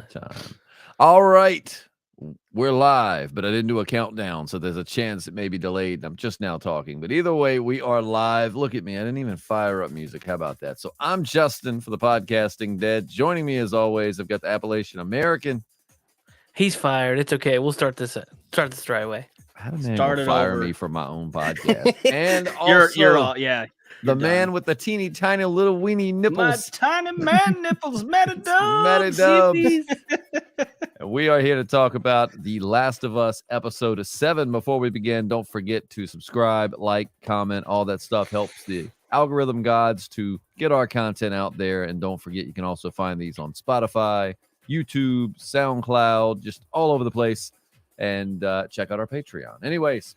Time. All right. We're live, but I didn't do a countdown, so there's a chance it may be delayed. I'm just now talking, but either way, we are live. Look at me. I didn't even fire up music. How about that? So I'm Justin for the Podcasting Dead. Joining me as always, I've got the Appalachian American. He's fired. It's okay. We'll start this right away. How did man fire me from my own podcast? And you're the man with the teeny tiny little weenie nipples. My tiny man nipples, Matty Dubs. And we are here to talk about The Last of Us episode 7. Before we begin, don't forget to subscribe, like, comment. All that stuff helps the algorithm gods to get our content out there. And don't forget, you can also find these on Spotify, YouTube, SoundCloud, just all over the place. And check out our Patreon. Anyways,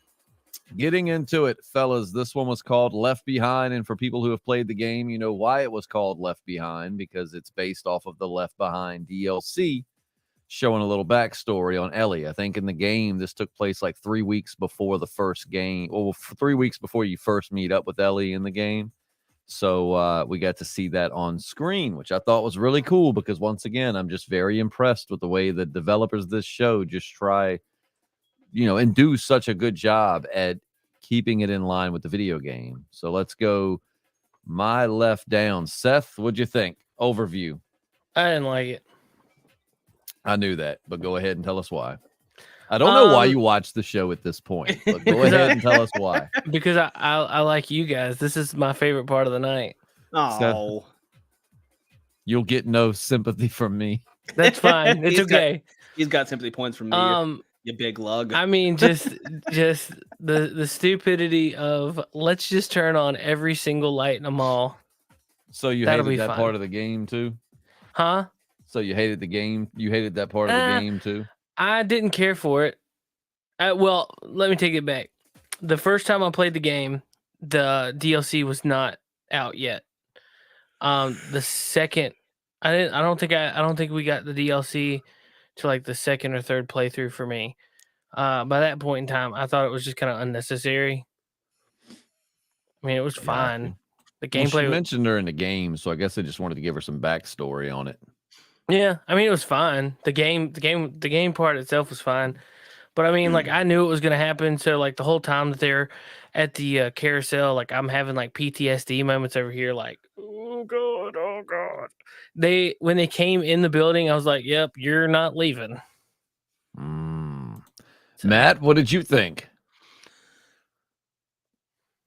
getting into it, fellas, this one was called Left Behind. And for people who have played the game, you know why it was called Left Behind, because it's based off of the Left Behind DLC, showing a little backstory on Ellie. I think in the game, this took place like 3 weeks before the first game, or 3 weeks before you first meet up with Ellie in the game. So we got to see that on screen, which I thought was really cool because, once again, I'm just very impressed with the way the developers of this show just try, and do such a good job at keeping it in line with the video game. So let's go my left down. Seth, what'd you think? Overview. I didn't like it. I knew that, but go ahead and tell us why. I don't know why you watched the show at this point, but go ahead and tell us why. Because I like you guys. This is my favorite part of the night. Oh, you'll get no sympathy from me. That's fine. It's okay. He's got sympathy points from me. You big lug. I mean, just the stupidity of let's just turn on every single light in the mall. So you hated that part of the game too? Huh? So you hated the game? You hated that part of the game too? I didn't care for it. Well, let me take it back. The first time I played the game, the DLC was not out yet. The second, I don't think we got the DLC to like the second or third playthrough for me. By that point in time, I thought it was just kind of unnecessary. I mean, it was fine. The gameplay. Well, she mentioned her in the game, so I guess I just wanted to give her some backstory on it. Yeah, I mean, it was fine. The game part itself was fine, but I mean, like I knew it was gonna happen. So like the whole time that they're at the carousel, like I'm having like PTSD moments over here. Like, oh god. When they came in the building, I was like, "Yep, you're not leaving." So, Matt, what did you think?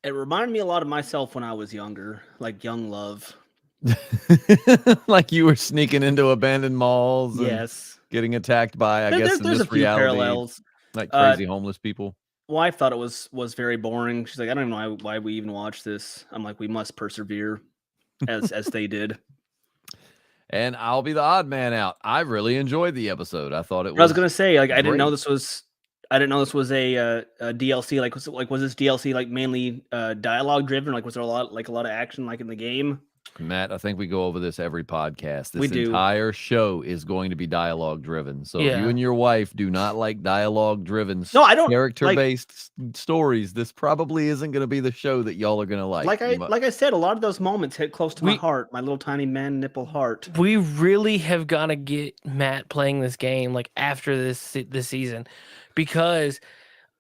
It reminded me a lot of myself when I was younger, like young love. Like you were sneaking into abandoned malls and yes, getting attacked by, I guess, in this a few reality, parallels. Like crazy homeless people. Wife thought it was very boring. She's like, I don't even know why we even watch this. I'm like, we must persevere as they did. And I'll be the odd man out. I really enjoyed the episode. I thought it was. I was gonna say, like, great. I didn't know this was a DLC. Like was this DLC like mainly dialogue driven? Like, was there a lot of action like in the game? Matt, I think we go over this every podcast. This entire show is going to be dialogue driven. So if you and your wife do not like dialogue driven, character-based stories, this probably isn't going to be the show that y'all are going to like. Like I said, a lot of those moments hit close to my heart, my little tiny man nipple heart. We really have got to get Matt playing this game like after this season, because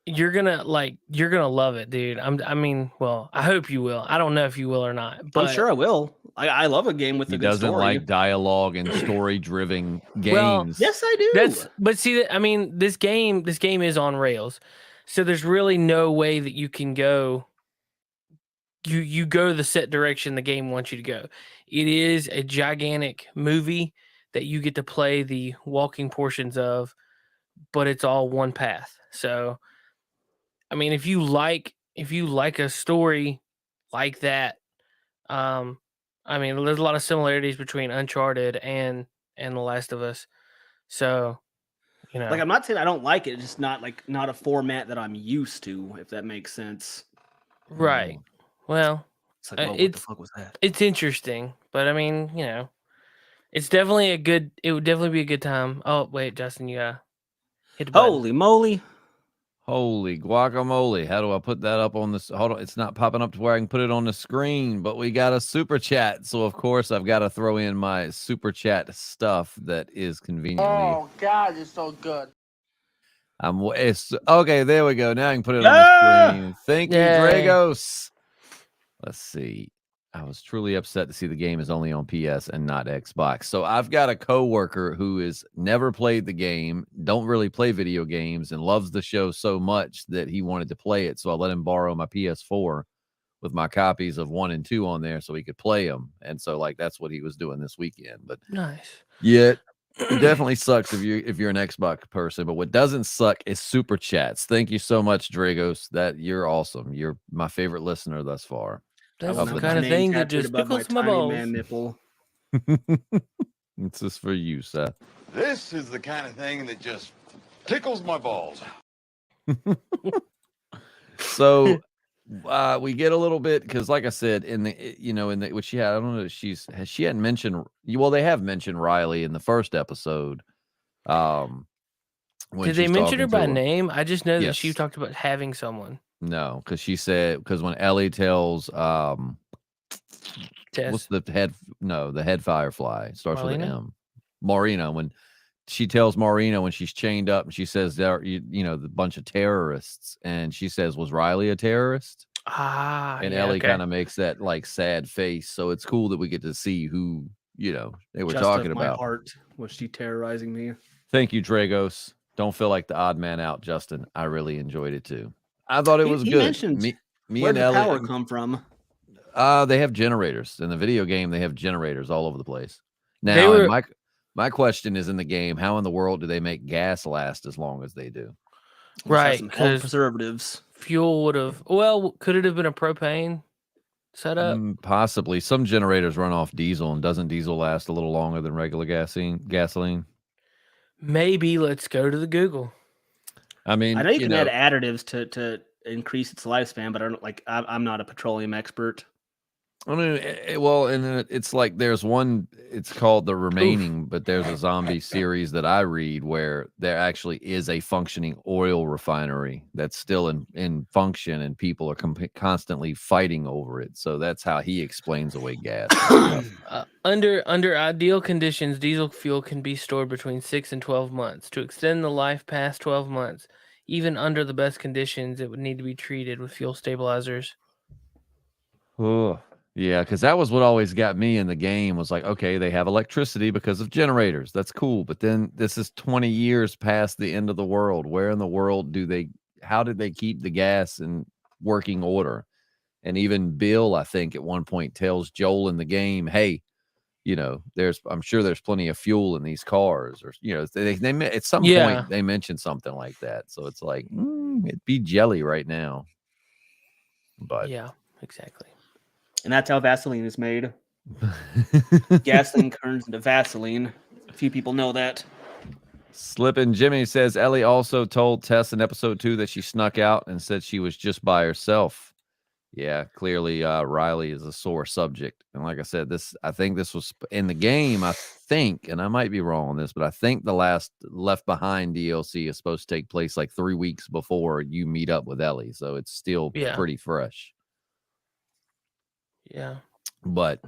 you're gonna love it, dude. I hope you will. I don't know if you will or not, but I'm sure I will. I love a game with a good story. He doesn't like dialogue and story-driven games. Well, yes, I do. But see, I mean, this game is on rails, so there's really no way that you can go. You go the set direction the game wants you to go. It is a gigantic movie that you get to play the walking portions of, but it's all one path. So, I mean, if you like a story like that, I mean, there's a lot of similarities between Uncharted and The Last of Us. So, like, I'm not saying I don't like it. It's just not a format that I'm used to, if that makes sense. Right. Well, it's like, what the fuck was that? It's interesting, but I mean, it's definitely it would definitely be a good time. Oh, wait, Justin, you gotta hit the button. Holy moly. Holy guacamole. How do I put that up on this? Hold on. It's not popping up to where I can put it on the screen, but we got a super chat. So, of course, I've got to throw in my super chat stuff that is conveniently. Oh, God, it's so good. It's okay. There we go. Now I can put it on the screen. Thank you, Dragos. Let's see. I was truly upset to see the game is only on PS and not Xbox. So I've got a coworker who has never played the game, don't really play video games, and loves the show so much that he wanted to play it. So I let him borrow my PS4 with my copies of 1 and 2 on there so he could play them. And so like that's what he was doing this weekend. But nice. Yeah, it definitely sucks if you're an Xbox person. But what doesn't suck is super chats. Thank you so much, Dragos. That you're awesome. You're my favorite listener thus far. That's Of the the kind of name thing that tattooed just above tickles my my tiny balls. man nipple. It's just for you, Seth. This is the kind of thing that just tickles my balls. So we get a little bit because, like I said, in the which she had, I don't know, she hadn't mentioned. Well, they have mentioned Riley in the first episode. When Did they she's mention her talking to by name? I just know that she Yes. talked about having someone. No, because she said when Ellie tells what's Tess. the head firefly starts with an Marlena? M. Marina, when she tells Marina when she's chained up and she says there the bunch of terrorists, and she says, was Riley a terrorist? And Yeah, Ellie okay. kind of makes that like sad face. So it's cool that we get to see who they were Just talking of my about. heart was she terrorizing me. Thank you, Dragos. Don't feel like the odd man out, Justin. I really enjoyed it too. I thought it was He good. mentioned Me where and did the Ellie. power come from? They have generators in the video game. They have generators all over the place. They Now, were- my question is, in the game, how in the world do they make gas last as long as they do? Must have Right, some health 'cause preservatives. fuel would have. Well, could it have been a propane setup? Possibly. Some generators run off diesel, and doesn't diesel last a little longer than regular gasoline? Maybe. Let's go to the Google. I mean, I know you can add additives to increase its lifespan, but I don't like. I'm not a petroleum expert. I mean, it's like there's one. It's called The Remaining, but there's a zombie series that I read where there actually is a functioning oil refinery that's still in function, and people are constantly fighting over it. So that's how he explains away gas. Under ideal conditions, diesel fuel can be stored between 6 and 12 months. To extend the life past 12 months, even under the best conditions, it would need to be treated with fuel stabilizers. Oh, yeah, because that was what always got me in the game was like, okay, they have electricity because of generators. That's cool. But then this is 20 years past the end of the world. Where in the world how did they keep the gas in working order? And even Bill, I think, at one point tells Joel in the game, hey, I'm sure there's plenty of fuel in these cars, or they at some point they mentioned something like that. So it's like it'd be jelly right now. But yeah, exactly. And that's how Vaseline is made. Gasoline turns into Vaseline. A few people know that. Slippin' Jimmy says Ellie also told Tess in episode 2 that she snuck out and said she was just by herself. Yeah, clearly Riley is a sore subject. And like I said, I think this was in the game, I think, and I might be wrong on this, but I think the last Left Behind DLC is supposed to take place like 3 weeks before you meet up with Ellie. So it's still pretty fresh. Yeah. But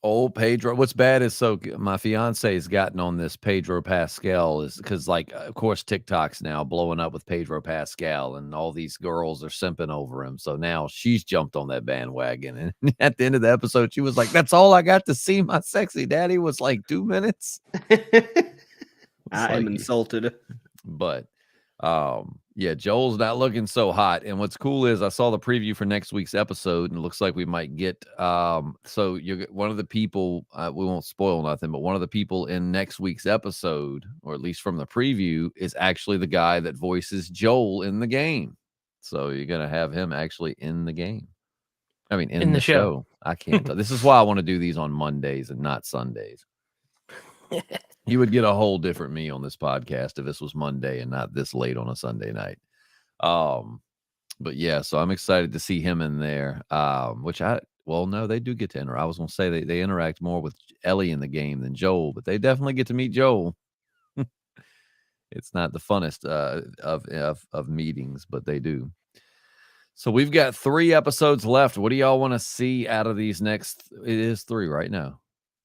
old Pedro, what's bad is my fiance has gotten on this Pedro Pascal is because, like, of course, TikTok's now blowing up with Pedro Pascal, and all these girls are simping over him. So now she's jumped on that bandwagon. And at the end of the episode, she was like, "That's all I got to see. My sexy daddy was like 2 minutes." I am insulted. But yeah, Joel's not looking so hot. And what's cool is I saw the preview for next week's episode, and it looks like we might get so you one of the people, we won't spoil nothing, but one of the people in next week's episode, or at least from the preview, is actually the guy that voices Joel in the game. So you're gonna have him actually in the game. I mean, in the show. I can't tell. This is why I want to do these on Mondays and not Sundays. You would get a whole different me on this podcast if this was Monday and not this late on a Sunday night. But yeah, so I'm excited to see him in there. No, they do get to interact. I was going to say they interact more with Ellie in the game than Joel, but they definitely get to meet Joel. It's not the funnest of meetings, but they do. So we've got 3 episodes left. What do y'all want to see out of these next? It is 3 right now.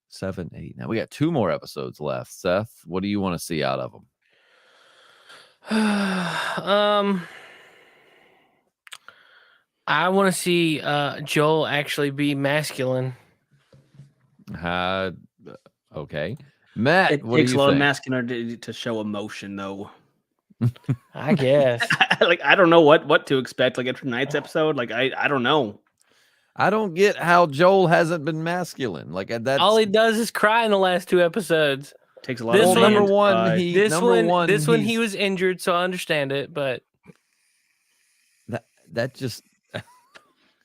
7, 8. Now we got 2 more episodes left. Seth, what do you want to see out of them? I want to see Joel actually be masculine. Okay. Matt, It what do takes a you lot of think? masculinity to show emotion, though. I guess. Like, I don't know what to expect. Like after tonight's episode, like I don't know. I don't get how Joel hasn't been masculine. Like that's All he does is cry in the last 2 episodes. Takes a lot This of one- number sand to one, cry. he This number one, one, this one, he he's- was injured, so I understand it. But that just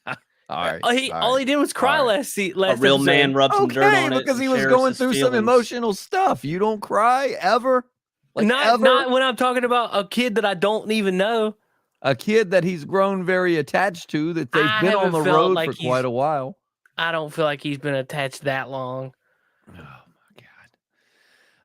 all right. all he did was cry All right. last a episode. real man rubs some dirt Okay, on it. because and he was shares going his through some feelings. emotional stuff. You don't cry ever? Like not ever? not when I'm talking about a kid that I don't even know. A kid that he's grown very attached to, that they've I been on haven't the felt road like for quite a while. I don't feel like he's been attached that long. Oh my God.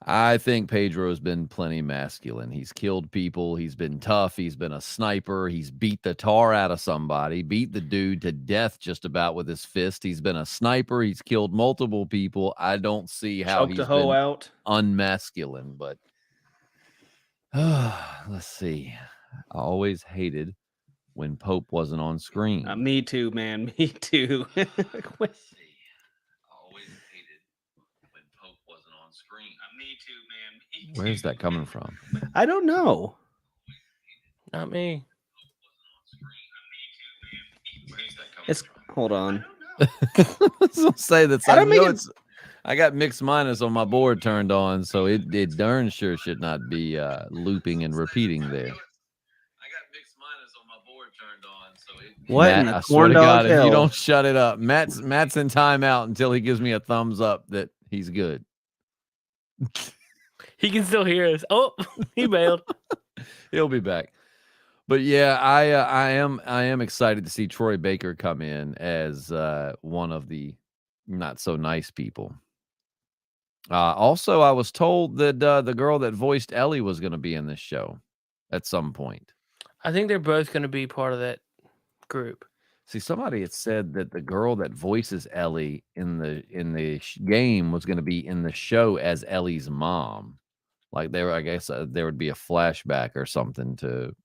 I think Pedro's been plenty masculine. He's killed people. He's been tough. He's been a sniper. He's beat the tar out of somebody, beat the dude to death just about with his fist. He's been a sniper. He's killed multiple people. I don't see how Choked he's a hoe been out. unmasculine, but let's see. I always hated when Pope wasn't on screen. Me too, man. Me too. Always hated when Pope wasn't on screen. Me too, man. Where's that coming from? I don't know. Not me. It's hold on. I'll say that. I I don't make know it- it's. I got mixed minus on my board turned on, so it darn sure should not be looping and repeating there. I got mixed minus on my board turned on, so What in Matt, the I swear corn to dog God, if you hell? don't shut it up, Matt's in timeout until he gives me a thumbs up that he's good. He can still hear us. Oh, he bailed. He'll be back. But yeah, I am excited to see Troy Baker come in as one of the not so nice people. Also, I was told that the girl that voiced Ellie was going to be in this show at some point. I think they're both going to be part of that group. See, somebody had said that the girl that voices Ellie in the game was going to be in the show as Ellie's mom. Like I guess there would be a flashback or something to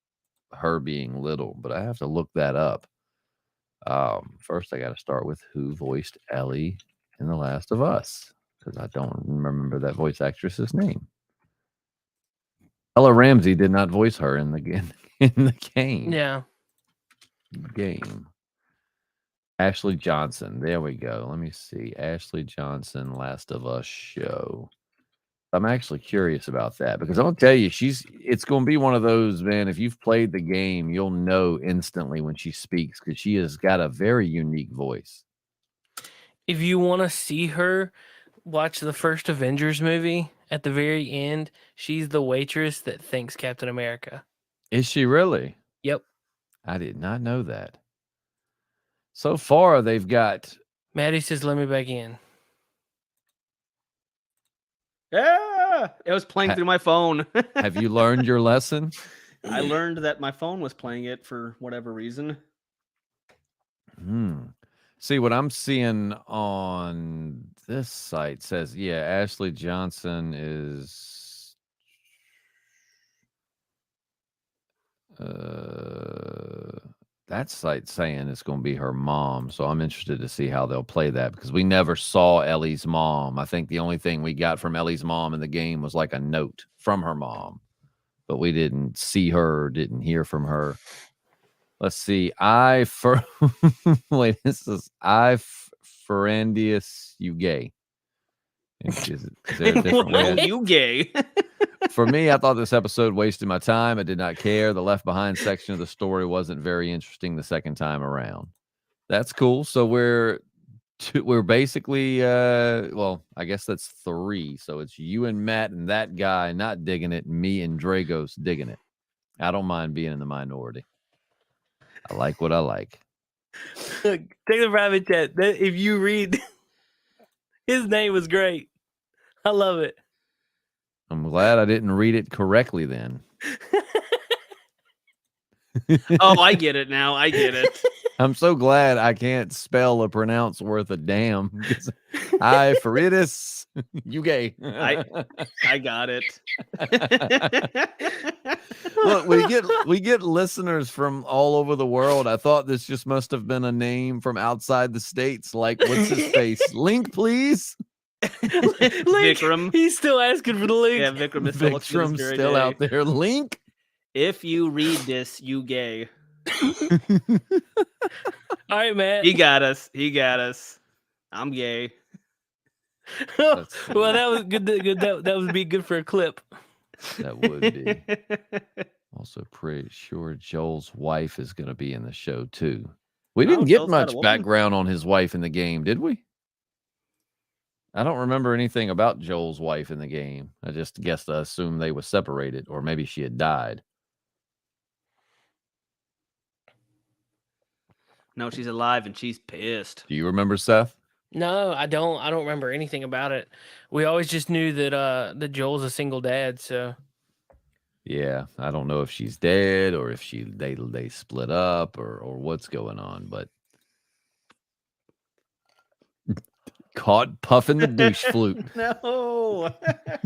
her being little, but I have to look that up. First, I got to start with who voiced Ellie in The Last of Us, because I don't remember that voice actress's name. Ella Ramsey did not voice her in the game. Yeah. Game. Ashley Johnson. There we go. Let me see. Ashley Johnson, Last of Us show. I'm actually curious about that because I'll tell you, it's going to be one of those, man. If you've played the game, you'll know instantly when she speaks because she has got a very unique voice. If you want to see her, watch the first Avengers movie. At the very end, she's the waitress that thanks Captain America. Is she really? Yep. I did not know that. So far, they've got. Maddie says, "Let me back in." Yeah, it was playing through my phone. Have you learned your lesson? I learned that my phone was playing it for whatever reason. See, what I'm seeing on this site says, yeah, Ashley Johnson is that site saying it's going to be her mom. So I'm interested to see how they'll play that because we never saw Ellie's mom. I think the only thing we got from Ellie's mom in the game was like a note from her mom, but we didn't see her, didn't hear from her. Let's see. Wait, this is Ferrandius, you gay. Is there a different way? Well, you gay. For me, I thought this episode wasted my time. I did not care. The Left Behind section of the story wasn't very interesting the second time around. That's cool. So we're basically well, I guess that's 3. So it's you and Matt and that guy not digging it, and me and Dragos digging it. I don't mind being in the minority. I like what I like. Take the private chat. If you read, his name was great. I love it. I'm glad I didn't read it correctly then. Oh, I get it now. I get it. I'm so glad I can't spell or pronounce worth a damn. I Faritas, you gay. I got it. Look, we get listeners from all over the world. I thought this just must have been a name from outside the states. Like, what's his face? Link, please. Vikram. He's still asking for the link. Yeah, Vikram is still, Vikram's still out there. Link. If you read this, you gay. All right, Matt. He got us. He got us. I'm gay. Well, that was good. That would be good for a clip. That would be. Also, pretty sure Joel's wife is going to be in the show too. We didn't get Joel's got a much woman. background on his wife in the game, did we? I don't remember anything about Joel's wife in the game. I just guessed I assumed they were separated, or maybe she had died. No, she's alive and she's pissed. Do you remember, Seth? No, I don't. I don't remember anything about it. We always just knew that Joel's a single dad. So Yeah, I don't know if she's dead or if they split up or what's going on, but caught puffing the douche flute. No. oh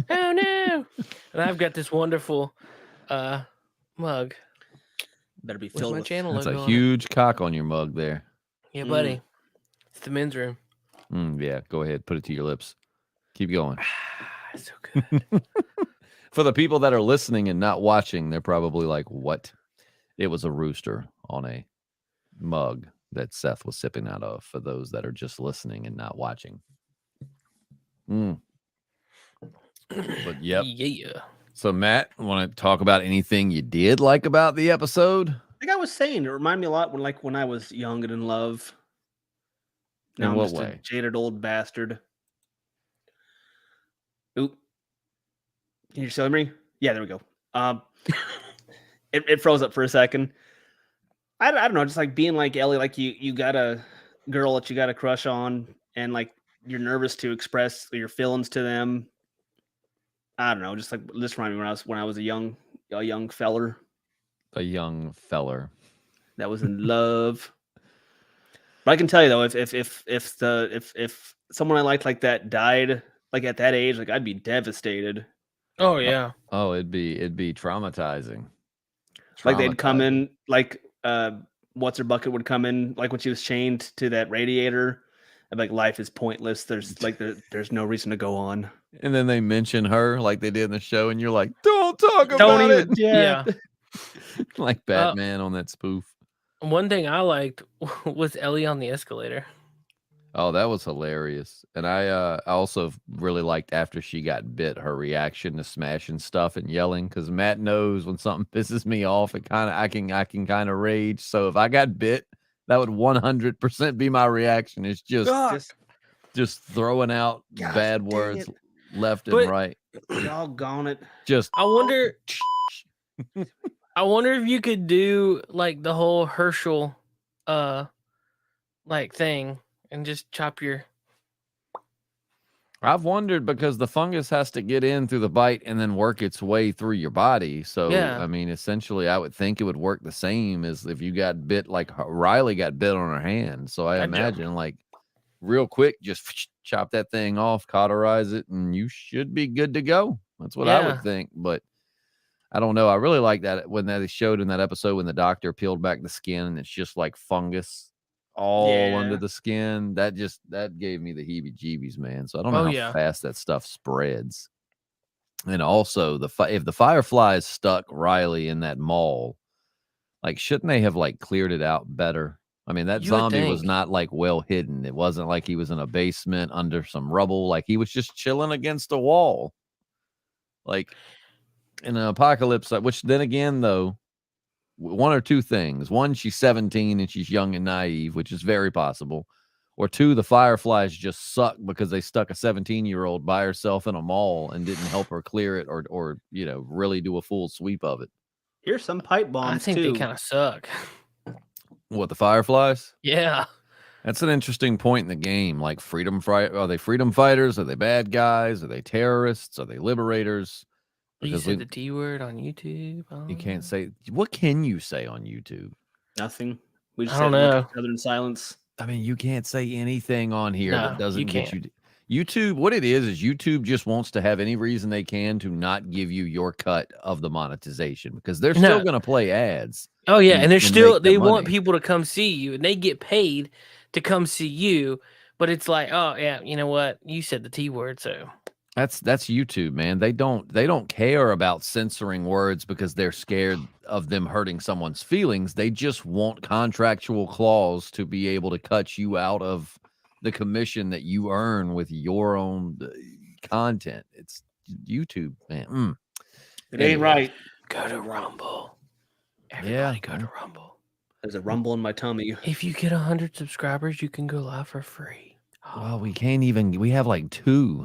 no! And I've got this wonderful mug. Better be Where's filled my with channel That's logo a on it? huge cock on your mug there. Yeah, buddy. It's the men's room. Yeah, go ahead, put it to your lips. Keep going. It's so good. For the people that are listening and not watching, they're probably like, what? It was a rooster on a mug that Seth was sipping out of, for those that are just listening and not watching. But yep. Yeah. So Matt, want to talk about anything you did like about the episode? Like I was saying, it reminded me a lot when I was young and in love. Now In I'm what just way? a jaded old bastard. Oop. Can you still hear me? Yeah, there we go. It froze up for a second. I don't know, just like being like Ellie, like you got a girl that you got a crush on, and like you're nervous to express your feelings to them. I don't know, just like this reminded me when I was a young feller A young feller. that was in love. But I can tell you though, if someone I liked like that died like at that age, like I'd be devastated. Oh yeah. Oh, it'd be traumatizing. Like they'd come Traumatizing. in, like what's her bucket would come in, like when she was chained to that radiator. And like life is pointless. There's no reason to go on. And then they mention her like they did in the show, and you're like, don't talk about it. Yeah. Like Batman on that spoof. One thing I liked was Ellie on the escalator. Oh, that was hilarious. And I also really liked after she got bit, her reaction to smashing stuff and yelling, because Matt knows when something pisses me off, I can kind of rage. So if I got bit, that would 100% be my reaction. It's just throwing out Gosh, bad dang words it. left and But- right. Doggone it. Just I wonder if you could do like the whole Herschel like thing and just chop your I've wondered, because the fungus has to get in through the bite and then work its way through your body. So, Yeah. I mean, essentially, I would think it would work the same as if you got bit, like Riley got bit on her hand. So I Gotcha. imagine, like, real quick, just chop that thing off, cauterize it, and you should be good to go. That's what I Yeah. would think. But I don't know. I really like that when they showed in that episode when the doctor peeled back the skin and it's just like fungus all under Yeah. the skin. That gave me the heebie-jeebies, man. So I don't know Oh, how yeah. fast that stuff spreads. And also, if the fireflies stuck Riley in that mall, like, shouldn't they have like cleared it out better? I mean, that You would zombie was think. not like well hidden. It wasn't like he was in a basement under some rubble. Like, he was just chilling against a wall. Like in an apocalypse, which then again, though, one or two things. One, she's 17 and she's young and naive, which is very possible. Or two, the fireflies just suck because they stuck a 17-year-old by herself in a mall and didn't help her clear it or really do a full sweep of it. Here's some pipe bombs I think too. they kind of suck. What, the fireflies? Yeah. That's an interesting point in the game. Like, are they freedom fighters? Are they bad guys? Are they terrorists? Are they liberators? You Because said the T word on YouTube. you can't say. What can you say on YouTube? Nothing. We just I don't had to look know. at each other in silence. I mean, you can't say anything on here No, that doesn't you get can't. you. YouTube, what it is YouTube just wants to have any reason they can to not give you your cut of the monetization because they're still No. going to play ads. Oh yeah, and they're still make the they want money. people to come see you, and they get paid to come see you. But it's like, oh yeah, you know what? You said the T word, so That's YouTube, man. They don't care about censoring words because they're scared of them hurting someone's feelings. They just want contractual clause to be able to cut you out of the commission that you earn with your own content. It's YouTube, man. It ain't Anyway. right. go to Rumble. Everybody go to Rumble. There's a rumble in my tummy. If you get 100 subscribers, you can go live for free. Well, we can't even. We have like 2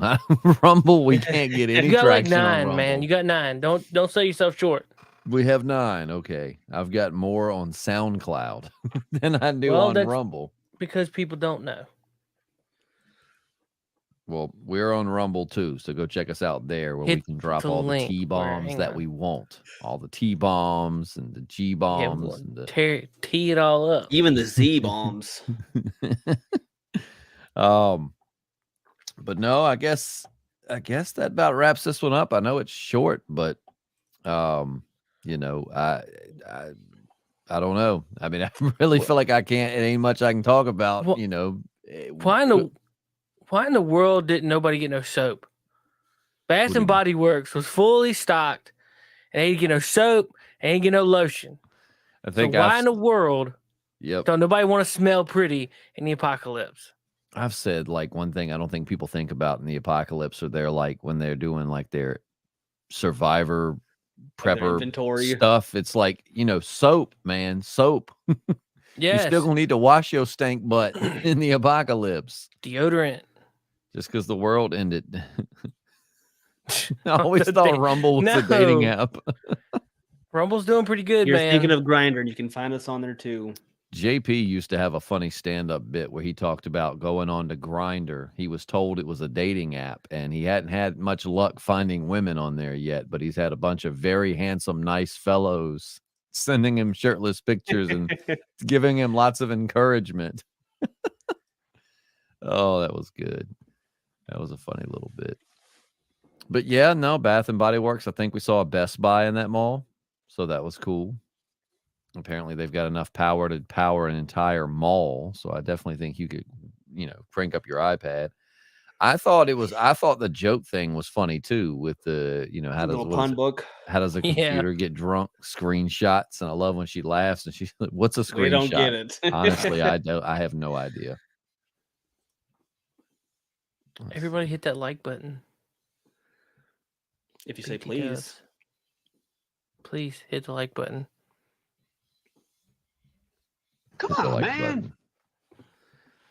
Rumble. We can't get any You got like traction on 9, Rumble. man. You got 9. Don't sell yourself short. We have 9. Okay, I've got more on SoundCloud than I do Well, on that's- Rumble. Because people don't know. Well, we're on Rumble too, so go check us out there where Hit we can drop the all the link T where- bombs hang that on. we want, all the T bombs and the G Yeah, bombs we'll and the. tee it all up. Even the Z bombs. But no, I guess that about wraps this one up. I know it's short, but you know, I don't know. I mean, I really feel like it ain't much I can talk about. Well, you know, Why in the world didn't nobody get no soap? Bath What do you and mean? Body Works was fully stocked, and they didn't get no soap, and they didn't get no lotion. I So think why in the world Yep. don't nobody want to smell pretty in the apocalypse? I've said like one thing I don't think people think about in the apocalypse, or they're like when they're doing like their survivor prepper inventory. stuff. It's like, you know, soap, man, soap. Yes, You still gonna need to wash your stank butt in the apocalypse deodorant. just because the world ended. I always The thought thing- Rumble was a dating No. app. Rumble's doing pretty good, You're man. thinking of Grindr, and you can find us on there too. JP used to have a funny stand-up bit where he talked about going on to Grindr. He was told it was a dating app, and he hadn't had much luck finding women on there yet, but he's had a bunch of very handsome, nice fellows sending him shirtless pictures and giving him lots of encouragement. Oh, that was good. That was a funny little bit. But yeah, no, Bath and Body Works. I think we saw a Best Buy in that mall, so that was cool. Apparently, they've got enough power to power an entire mall. So I definitely think you could, you know, crank up your iPad. I thought the joke thing was funny too. With the, you know, how does a Yeah. computer get drunk? Screenshots, and I love when she laughs and she's like, "What's a screenshot?" We don't get it. Honestly, I don't. I have no idea. Everybody hit that like button. If you say PT please. does. Please hit the like button. Come Hit the on, like man. button.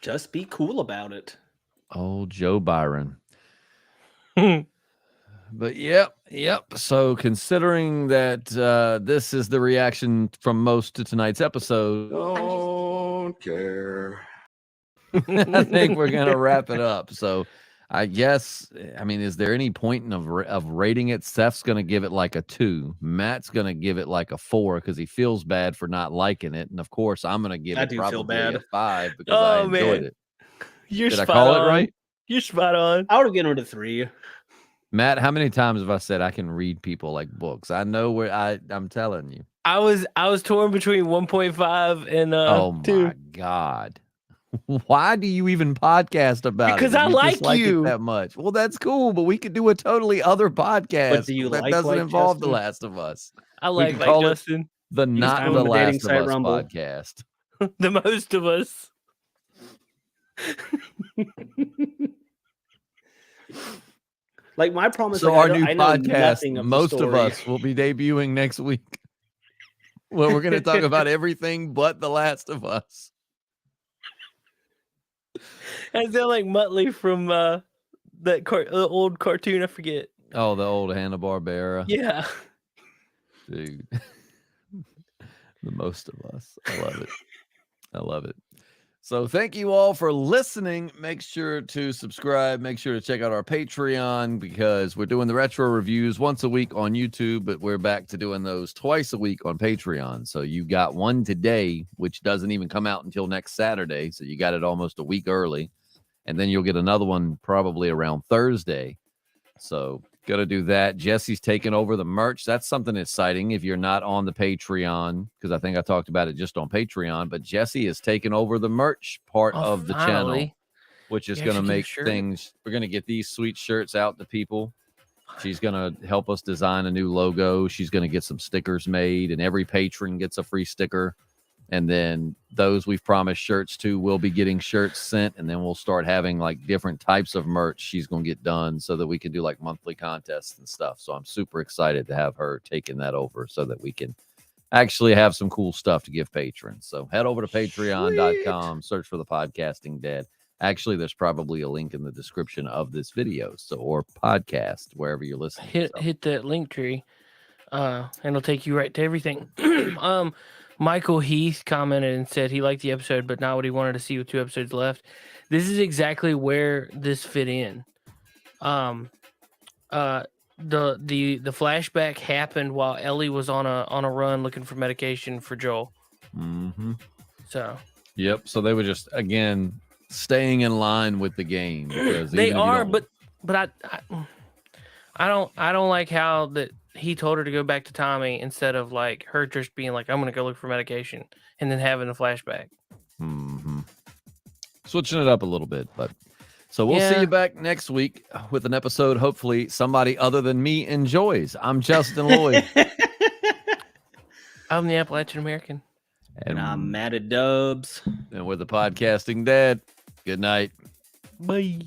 Just be cool about it. Oh, Joe Byron. But yep. So considering that this is the reaction from most to tonight's episode, Don't care. I think we're gonna wrap it up. So I guess, I mean, is there any point of rating it? Seth's gonna give it like a 2. Matt's gonna give it like a 4 because he feels bad for not liking it, and of course, I'm gonna give I it do feel probably bad. a 5 because I enjoyed it. You're Did I spot call on. it right? You're spot on. I would have given it a 3. Matt, how many times have I said I can read people like books? I know where I'm telling you. I was torn between 1.5 and Oh 2. my God. Why do you even podcast about Because it? I You just like you. it that much. Well, that's cool, but we could do a totally other podcast do you that like doesn't involve Justin? The Last of Us. I We like can call it Justin. The Not time The on the dating Last of site Us Rumble. podcast. The most of us. Like my promise. So like, our I new know podcast, nothing of the most of story. us will be debuting next week. Well, we're going to talk about everything but The Last of Us. I sound like Muttley from that old cartoon. I forget. Oh, the old Hanna-Barbera. Yeah. Dude. The most of us. I love it. I love it. So thank you all for listening. Make sure to subscribe. Make sure to check out our Patreon because we're doing the retro reviews once a week on YouTube, but we're back to doing those twice a week on Patreon. So you got one today, which doesn't even come out until next Saturday. So you got it almost a week early. And then you'll get another one probably around Thursday. So got to do that. Jesse's taking over the merch. That's something exciting if you're not on the Patreon, because I think I talked about it just on Patreon, but Jesse is taking over the merch part of the channel, which is going to make things. We're going to get these sweet shirts out to people. She's going to help us design a new logo. She's going to get some stickers made, and every patron gets a free sticker. And then those we've promised shirts to will be getting shirts sent. And then we'll start having like different types of merch she's going to get done so that we can do like monthly contests and stuff. So I'm super excited to have her taking that over so that we can actually have some cool stuff to give patrons. So head over to patreon.com, search for the Podcasting Dead. Actually, there's probably a link in the description of this video. So, or podcast, wherever you're listening. Hit that link tree and it'll take you right to everything. Michael Heath commented and said he liked the episode, but not what he wanted to see with 2 episodes left. This is exactly where this fit in. The flashback happened while Ellie was on a run looking for medication for Joel. Mm-hmm. So. Yep. So they were just again staying in line with the game. They are, but I don't like how that. He told her to go back to Tommy instead of like her just being like, I'm going to go look for medication and then having a flashback. Mm-hmm. Switching it up a little bit, but so we'll see you back next week with an episode. Hopefully somebody other than me enjoys. I'm Justin Lloyd. I'm the Appalachian American. And I'm Matt at Dubs. And we're the Podcasting Dead. Good night. Bye.